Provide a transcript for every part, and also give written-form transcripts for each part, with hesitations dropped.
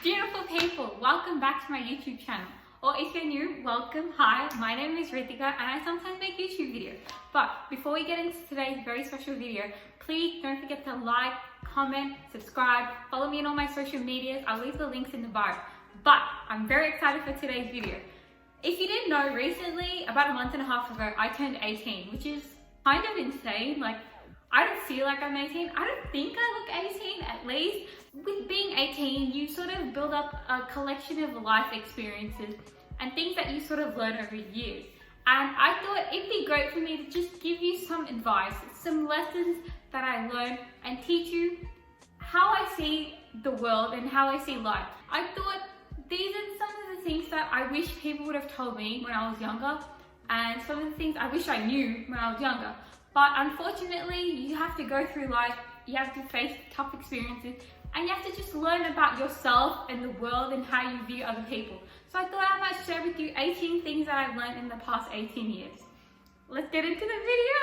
Beautiful people, welcome back to my YouTube channel. Or if you're new, welcome. Hi, my name is Ritika and I sometimes make YouTube videos. But before we get into today's very special video, please don't forget to like, comment, subscribe, follow me on all my social medias. I'll leave the links in the bio. But I'm very excited for today's video. If you didn't know, recently, about a month and a half ago, I turned 18, which is kind of insane. Like, I don't feel like I'm 18. I don't think I look 18, at least. With being 18, you sort of build up a collection of life experiences and things that you sort of learn over years. And I thought it'd be great for me to just give you some advice, some lessons that I learned, and teach you how I see the world and how I see life. I thought these are some of the things that I wish people would have told me when I was younger, and some of the things I wish I knew when I was younger. But unfortunately, you have to go through life, you have to face tough experiences, and you have to just learn about yourself and the world and how you view other people. So I thought I might share with you 18 things that I've learned in the past 18 years. Let's get into the video.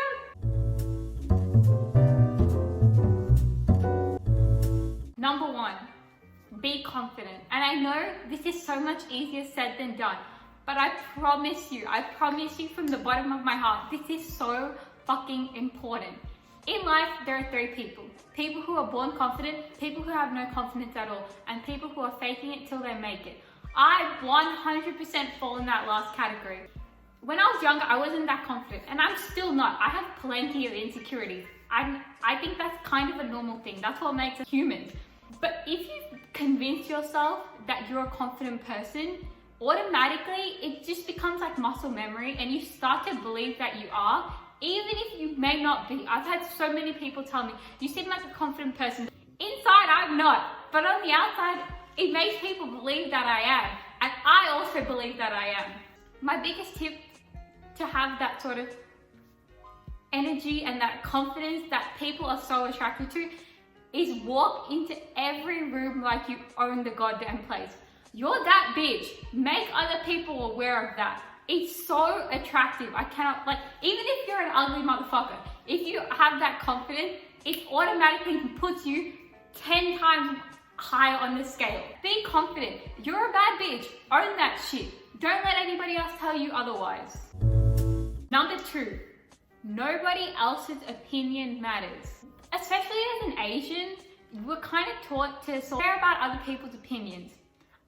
Number 1, be confident. And I know this is so much easier said than done, but I promise you from the bottom of my heart, this is so fucking important. In life, there are 3 people. People who are born confident, people who have no confidence at all, and people who are faking it till they make it. I 100% fall in that last category. When I was younger, I wasn't that confident, and I'm still not. I have plenty of insecurities. I think that's kind of a normal thing. That's what makes us human. But if you convince yourself that you're a confident person, automatically it just becomes like muscle memory, and you start to believe that you are, even if you may not be. I've had so many people tell me, you seem like a confident person. Inside, I'm not. But on the outside, it makes people believe that I am. And I also believe that I am. My biggest tip to have that sort of energy and that confidence that people are so attracted to is walk into every room like you own the goddamn place. You're that bitch. Make other people aware of that. It's so attractive. I cannot, like, even if you're an ugly motherfucker, if you have that confidence, it automatically puts you 10 times higher on the scale. Be confident. You're a bad bitch. Own that shit. Don't let anybody else tell you otherwise. Number 2, nobody else's opinion matters. Especially as an Asian, we're kind of taught to care about other people's opinions.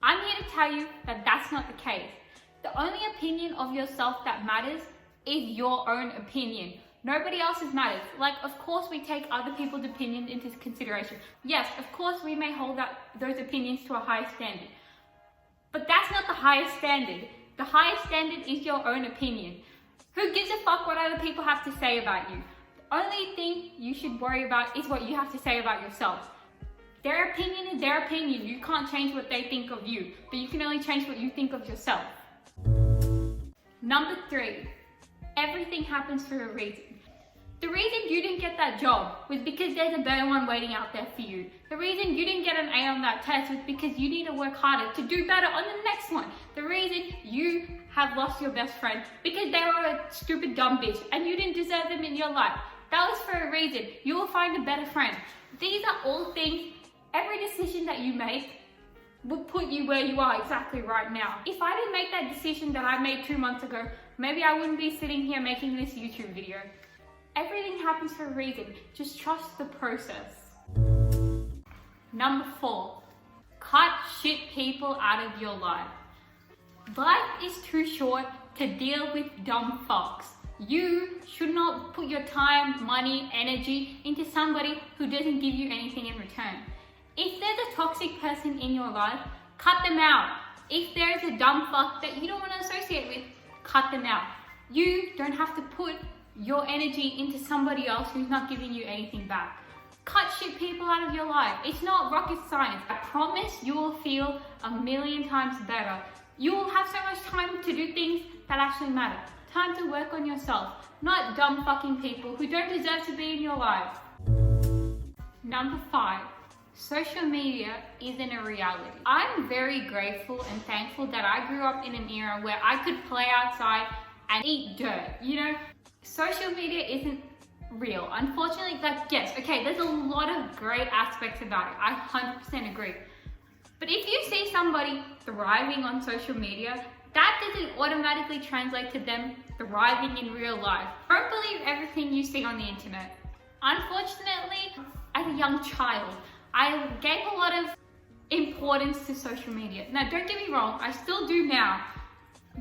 I'm here to tell you that that's not the case. The only opinion of yourself that matters is your own opinion. Nobody else's matters. Like, of course we take other people's opinions into consideration. Yes, of course we may hold those opinions to a high standard. But that's not the highest standard. The highest standard is your own opinion. Who gives a fuck what other people have to say about you? The only thing you should worry about is what you have to say about yourself. Their opinion is their opinion. You can't change what they think of you, but you can only change what you think of yourself. Number 3, everything happens for a reason. The reason you didn't get that job was because there's a better one waiting out there for you. The reason you didn't get an A on that test was because you need to work harder to do better on the next one. The reason you have lost your best friend because they were a stupid dumb bitch and you didn't deserve them in your life. That was for a reason. You will find a better friend. These are all things, every decision that you make will put you where you are exactly right now. If I didn't make that decision that I made 2 months ago, maybe I wouldn't be sitting here making this YouTube video. Everything happens for a reason. Just trust the process. Number 4, cut shit people out of your life. Life is too short to deal with dumb fucks. You should not put your time, money, energy into somebody who doesn't give you anything in return. If there's a toxic person in your life, cut them out. If there's a dumb fuck that you don't want to associate with, cut them out. You don't have to put your energy into somebody else who's not giving you anything back. Cut shit people out of your life. It's not rocket science. I promise you will feel a million times better. You will have so much time to do things that actually matter. Time to work on yourself, not dumb fucking people who don't deserve to be in your life. Number 5, social media isn't a reality. I'm very grateful and thankful that I grew up in an era where I could play outside and eat dirt. You know, social media isn't real. Unfortunately, like, yes, okay, there's a lot of great aspects about it. I 100% agree. But if you see somebody thriving on social media, that doesn't automatically translate to them thriving in real life. Don't believe everything you see on the internet. Unfortunately, as a young child, I gave a lot of importance to social media. Now, don't get me wrong, I still do now,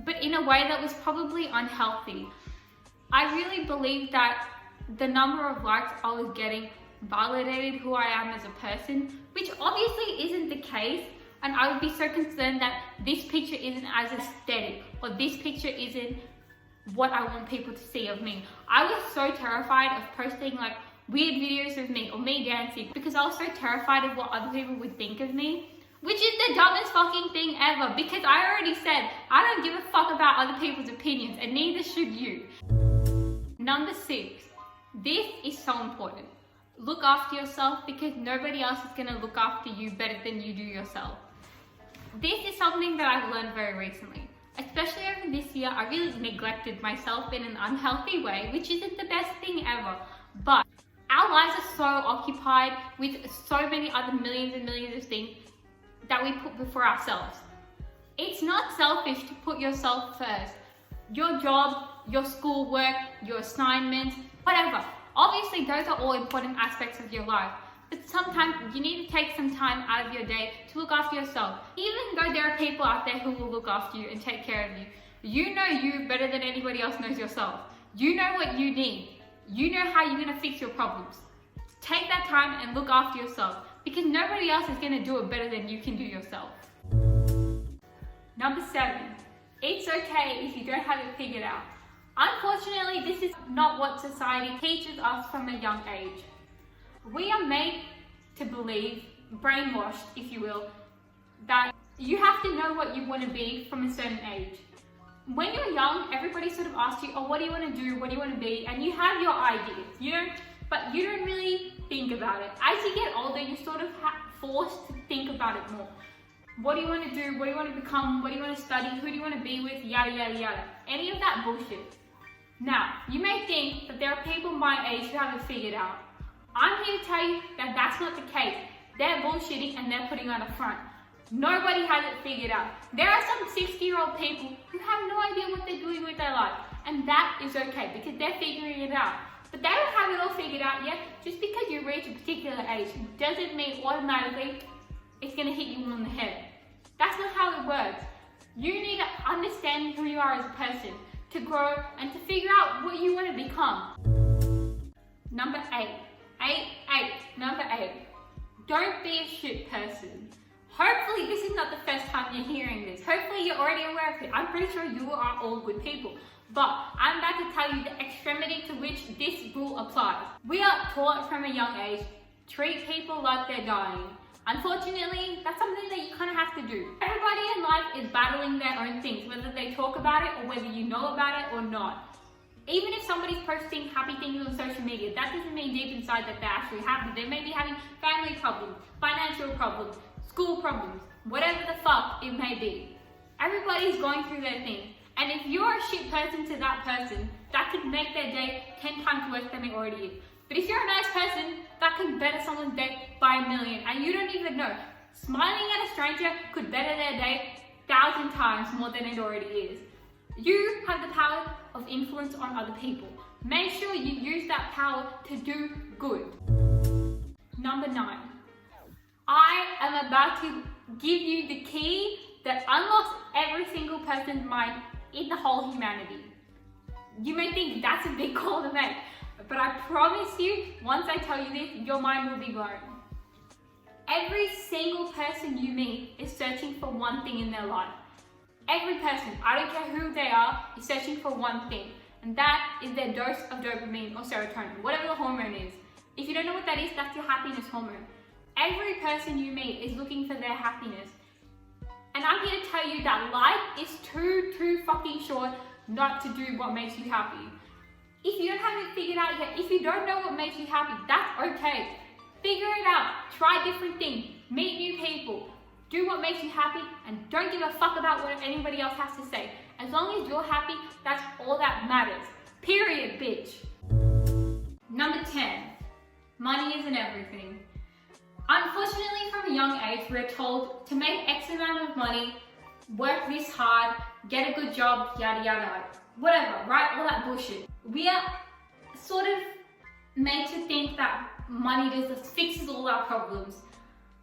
but in a way that was probably unhealthy. I really believed that the number of likes I was getting validated who I am as a person, which obviously isn't the case. And I would be so concerned that this picture isn't as aesthetic, or this picture isn't what I want people to see of me. I was so terrified of posting like weird videos of me or me dancing because I was so terrified of what other people would think of me, which is the dumbest fucking thing ever, because I already said I don't give a fuck about other people's opinions, and neither should you. Number 6, this is so important. Look after yourself, because nobody else is going to look after you better than you do yourself. This is something that I've learned very recently. Especially over this year, I really neglected myself in an unhealthy way, which isn't the best thing ever. But our lives are so occupied with so many other millions and millions of things that we put before ourselves. It's not selfish to put yourself first. Your job, your schoolwork, your assignments, whatever. Obviously, those are all important aspects of your life. But sometimes you need to take some time out of your day to look after yourself. Even though there are people out there who will look after you and take care of you, you know you better than anybody else knows yourself. You know what you need. You know how you're going to fix your problems. Take that time and look after yourself, because nobody else is going to do it better than you can do yourself. Number 7, it's okay if you don't have it figured out. Unfortunately, this is not what society teaches us from a young age. We are made to believe, brainwashed if you will, that you have to know what you want to be from a certain age. When you're young, everybody sort of asks you, oh, what do you want to do, what do you want to be, and you have your ideas, but you don't really think about it. As you get older, you're sort of forced to think about it more. What do you want to do, what do you want to become, what do you want to study, who do you want to be with, yada yada yada. Any of that bullshit. Now, you may think that there are people my age who have it figured out. I'm here to tell you that that's not the case. They're bullshitting and they're putting on a front. Nobody has it figured out. There are some 60-year-old people who have no idea what they're doing with their life, and that is okay because they're figuring it out. But they don't have it all figured out yet. Just because you reach a particular age doesn't mean automatically it's going to hit you on the head. That's not how it works. You need to understand who you are as a person, to grow and to figure out what you want to become. Number 8. Number 8. Don't be a shit person. Hopefully this is not the first time you're hearing this. Hopefully you're already aware of it. I'm pretty sure you are all good people. But I'm about to tell you the extremity to which this rule applies. We are taught from a young age, treat people like they're dying. Unfortunately, that's something that you kind of have to do. Everybody in life is battling their own things, whether they talk about it or whether you know about it or not. Even if somebody's posting happy things on social media, that doesn't mean deep inside that they're actually happy. They may be having family problems, financial problems, school problems, whatever the fuck it may be. Everybody's going through their thing. And if you're a shit person to that person, that could make their day 10 times worse than it already is. But if you're a nice person, that could better someone's day by 1,000,000, and you don't even know. Smiling at a stranger could better their day 1,000 times more than it already is. You have the power of influence on other people. Make sure you use that power to do good. Number 9. I am about to give you the key that unlocks every single person's mind in the whole humanity. You may think that's a big call to make, but I promise you, once I tell you this, your mind will be blown. Every single person you meet is searching for one thing in their life. Every person, I don't care who they are, is searching for one thing, and that is their dose of dopamine or serotonin, whatever the hormone is. If you don't know what that is, that's your happiness hormone. Every person you meet is looking for their happiness. And I'm here to tell you that life is too fucking short not to do what makes you happy. If you don't have it figured out yet, if you don't know what makes you happy, that's okay. Figure it out, try different things, meet new people, do what makes you happy, and don't give a fuck about what anybody else has to say. As long as you're happy, that's all that matters. Period, bitch. Number 10, money isn't everything. Unfortunately, from a young age, we're told to make X amount of money, work this hard, get a good job, yada yada, whatever, right? All that bullshit. We are sort of made to think that money fixes all our problems.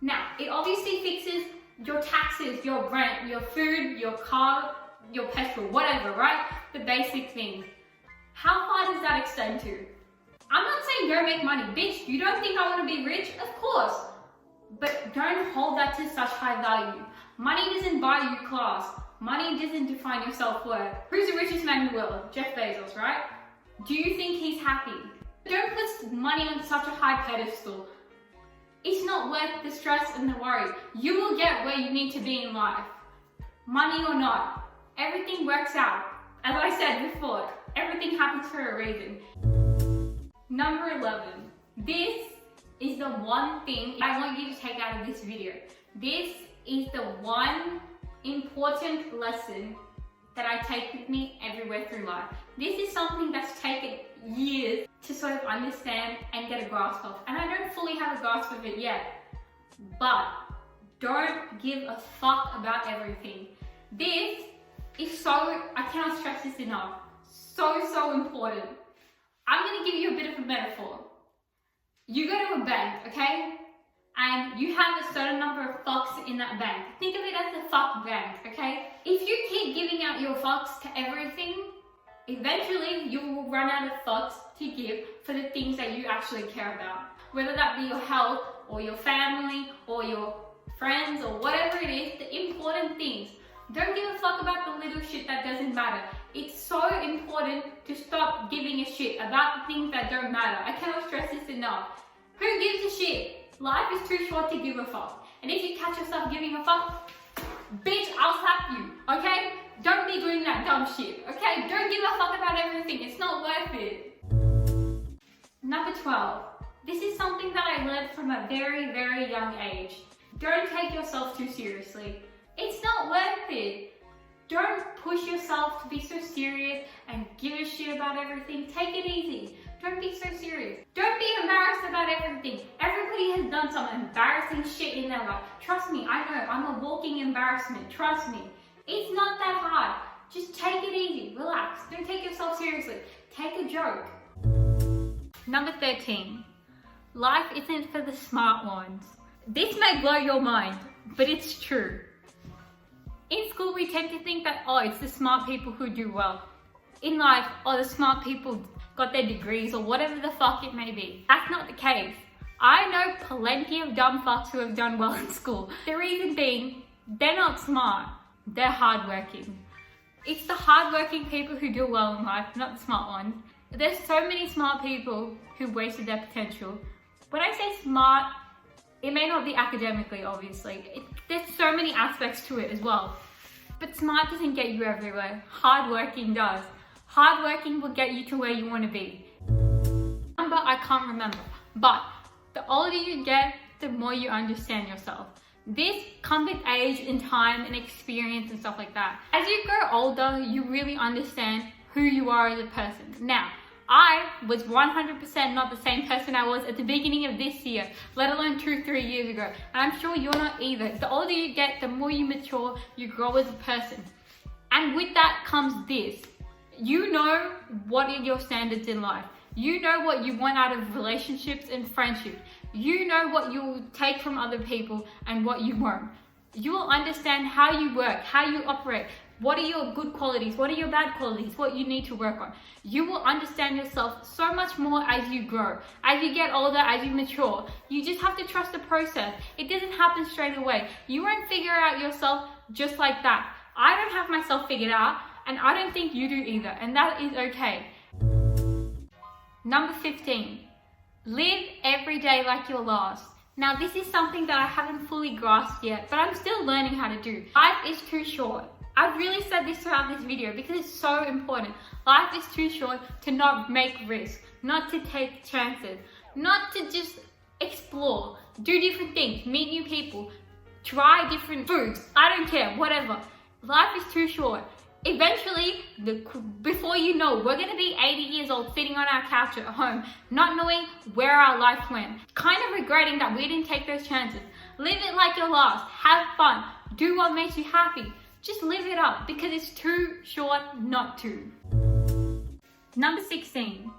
Now, it obviously fixes your taxes, your rent, your food, your car, your petrol, whatever, right? The basic things. How far does that extend to? I'm not saying don't make money. Bitch, you don't think I want to be rich? Of course. But don't hold that to such high value. Money doesn't buy you class. Money doesn't define your self-worth. Who's the richest man in the world? Jeff Bezos, right? Do you think he's happy? Don't put money on such a high pedestal. It's not worth the stress and the worry. You will get where you need to be in life. Money or not, everything works out. As I said before, everything happens for a reason. Number 11. This is the one thing I want you to take out of this video. This is the one important lesson that I take with me everywhere through life. This is something that's taken years to sort of understand and get a grasp of. And I don't fully have a grasp of it yet. But don't give a fuck about everything. This is so, I cannot stress this enough, so important. I'm gonna give you a bit of a metaphor. You go to a bank, okay? And you have a certain number of fucks in that bank. Think of it as the fuck bank, okay? If you keep giving out your fucks to everything, eventually you will run out of fucks to give for the things that you actually care about. Whether that be your health, or your family, or your friends, or whatever it is, the important things. Don't give a fuck about the little shit that doesn't matter. It's so important to stop giving a shit about the things that don't matter. I cannot stress this enough. Who gives a shit? Life is too short to give a fuck. And if you catch yourself giving a fuck, bitch, I'll slap you, okay? Don't be doing that dumb shit, okay? Don't give a fuck about everything. It's not worth it. Number 12. This is something that I learned from a very, very young age. Don't take yourself too seriously. It's not worth it. Don't push yourself to be so serious and give a shit about everything. Take it easy. Don't be so serious. Don't be embarrassed about everything. Everybody has done some embarrassing shit in their life. Trust me, I know. I'm a walking embarrassment. Trust me. It's not that hard. Just take it easy. Relax. Don't take yourself seriously. Take a joke. Number 13. Life isn't for the smart ones. This may blow your mind, but it's true. In school, we tend to think that, oh, it's the smart people who do well. In life, oh, the smart people got their degrees or whatever the fuck it may be. That's not the case. I know plenty of dumb fucks who have done well in school. The reason being, they're not smart. They're hardworking. It's the hardworking people who do well in life, not the smart ones. There's so many smart people who wasted their potential. When I say smart, it may not be academically, obviously. There's so many aspects to it as well. But smart doesn't get you everywhere. Hardworking does. Hardworking will get you to where you want to be. Number I can't remember. But the older you get, the more you understand yourself. This comes with age and time and experience and stuff like that. As you grow older, you really understand who you are as a person. Now, I was 100% not the same person I was at the beginning of this year, let alone 2-3 years ago. And I'm sure you're not either. The older you get, the more you mature, you grow as a person. And with that comes this. You know what are your standards in life. You know what you want out of relationships and friendships. You know what you'll take from other people and what you won't. You will understand how you work, how you operate. What are your good qualities? What are your bad qualities? What you need to work on. You will understand yourself so much more as you grow. As you get older, as you mature. You just have to trust the process. It doesn't happen straight away. You won't figure out yourself just like that. I don't have myself figured out, and I don't think you do either, and that is okay. Number 15. Live every day like your last. Now, this is something that I haven't fully grasped yet, but I'm still learning how to do. Life is too short. I've really said this throughout this video because it's so important. Life is too short to not make risks, not to take chances, not to just explore, do different things, meet new people, try different foods. I don't care, whatever. Life is too short. Eventually, before you know, we're going to be 80 years old sitting on our couch at home, not knowing where our life went, kind of regretting that we didn't take those chances. Live it like your last. Have fun. Do what makes you happy. Just live it up because it's too short not to. Number 16.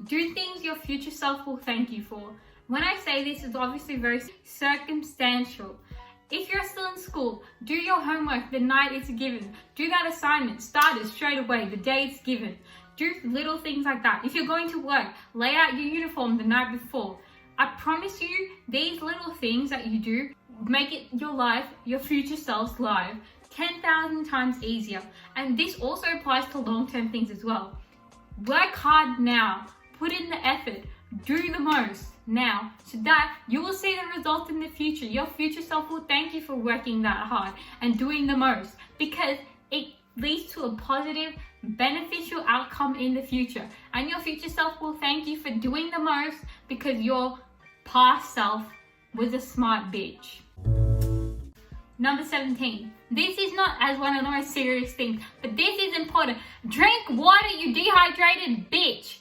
Do things your future self will thank you for. When I say this, it's obviously very circumstantial. If you're still in school, do your homework the night it's given. Do that assignment, start it straight away, the day it's given. Do little things like that. If you're going to work, lay out your uniform the night before. I promise you, these little things that you do make it your life, your future self's life, 10,000 times easier. And this also applies to long-term things as well. Work hard now. Put in the effort. Do the most now, so that you will see the results in the future. Your future self will thank you for working that hard and doing the most, because it leads to a positive, beneficial outcome in the future. And your future self will thank you for doing the most, because your past self was a smart bitch. Number 17. This is not as one of the most serious things, but this is important. Drink water, you dehydrated bitch.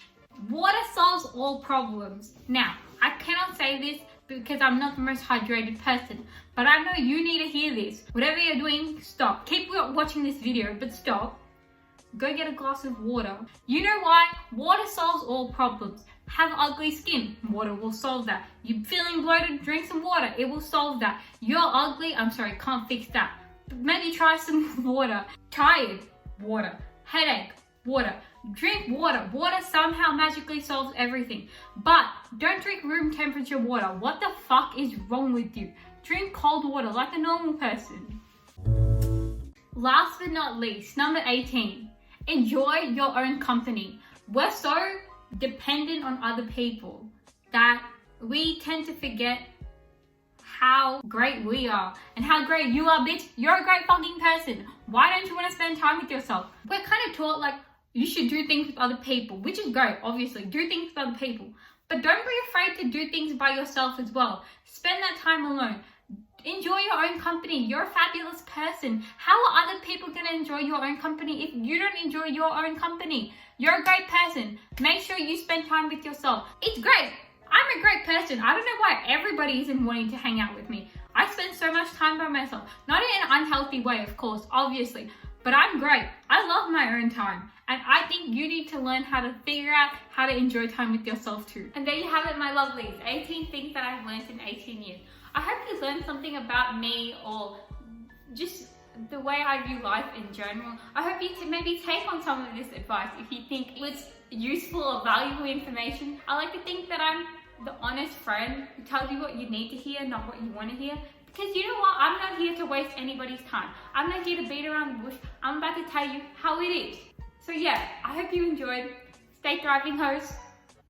Water solves all problems. Now, I cannot say this because I'm not the most hydrated person, but I know you need to hear this. Whatever you're doing, stop. Keep watching this video, but stop. Go get a glass of water. You know why? Water solves all problems. Have ugly skin, water will solve that. You feeling bloated, drink some water, it will solve that. You're ugly, I'm sorry, can't fix that. Maybe try some water. Tired, water. Headache, water. Drink water. Water somehow magically solves everything. But don't drink room temperature water. What the fuck is wrong with you? Drink cold water like a normal person. Last but not least, number 18. Enjoy your own company. We're so dependent on other people that we tend to forget how great we are and how great you are, bitch. You're a great fucking person. Why don't you want to spend time with yourself? We're kind of taught like you should do things with other people, which is great, obviously. Do things with other people. But don't be afraid to do things by yourself as well. Spend that time alone. Enjoy your own company. You're a fabulous person. How are other people going to enjoy your own company if you don't enjoy your own company? You're a great person. Make sure you spend time with yourself. It's great. I'm a great person. I don't know why everybody isn't wanting to hang out with me. I spend so much time by myself. Not in an unhealthy way, of course, obviously. But I'm great. I love my own time. And I think you need to learn how to figure out how to enjoy time with yourself too. And there you have it, my lovelies. 18 things that I've learned in 18 years. I hope you learned something about me or just the way I view life in general. I hope you maybe take on some of this advice if you think it was useful or valuable information. I like to think that I'm the honest friend who tells you what you need to hear, not what you want to hear. Because you know what? I'm not here to waste anybody's time. I'm not here to beat around the bush. I'm about to tell you how it is. So yeah, I hope you enjoyed. Stay thriving, hosts.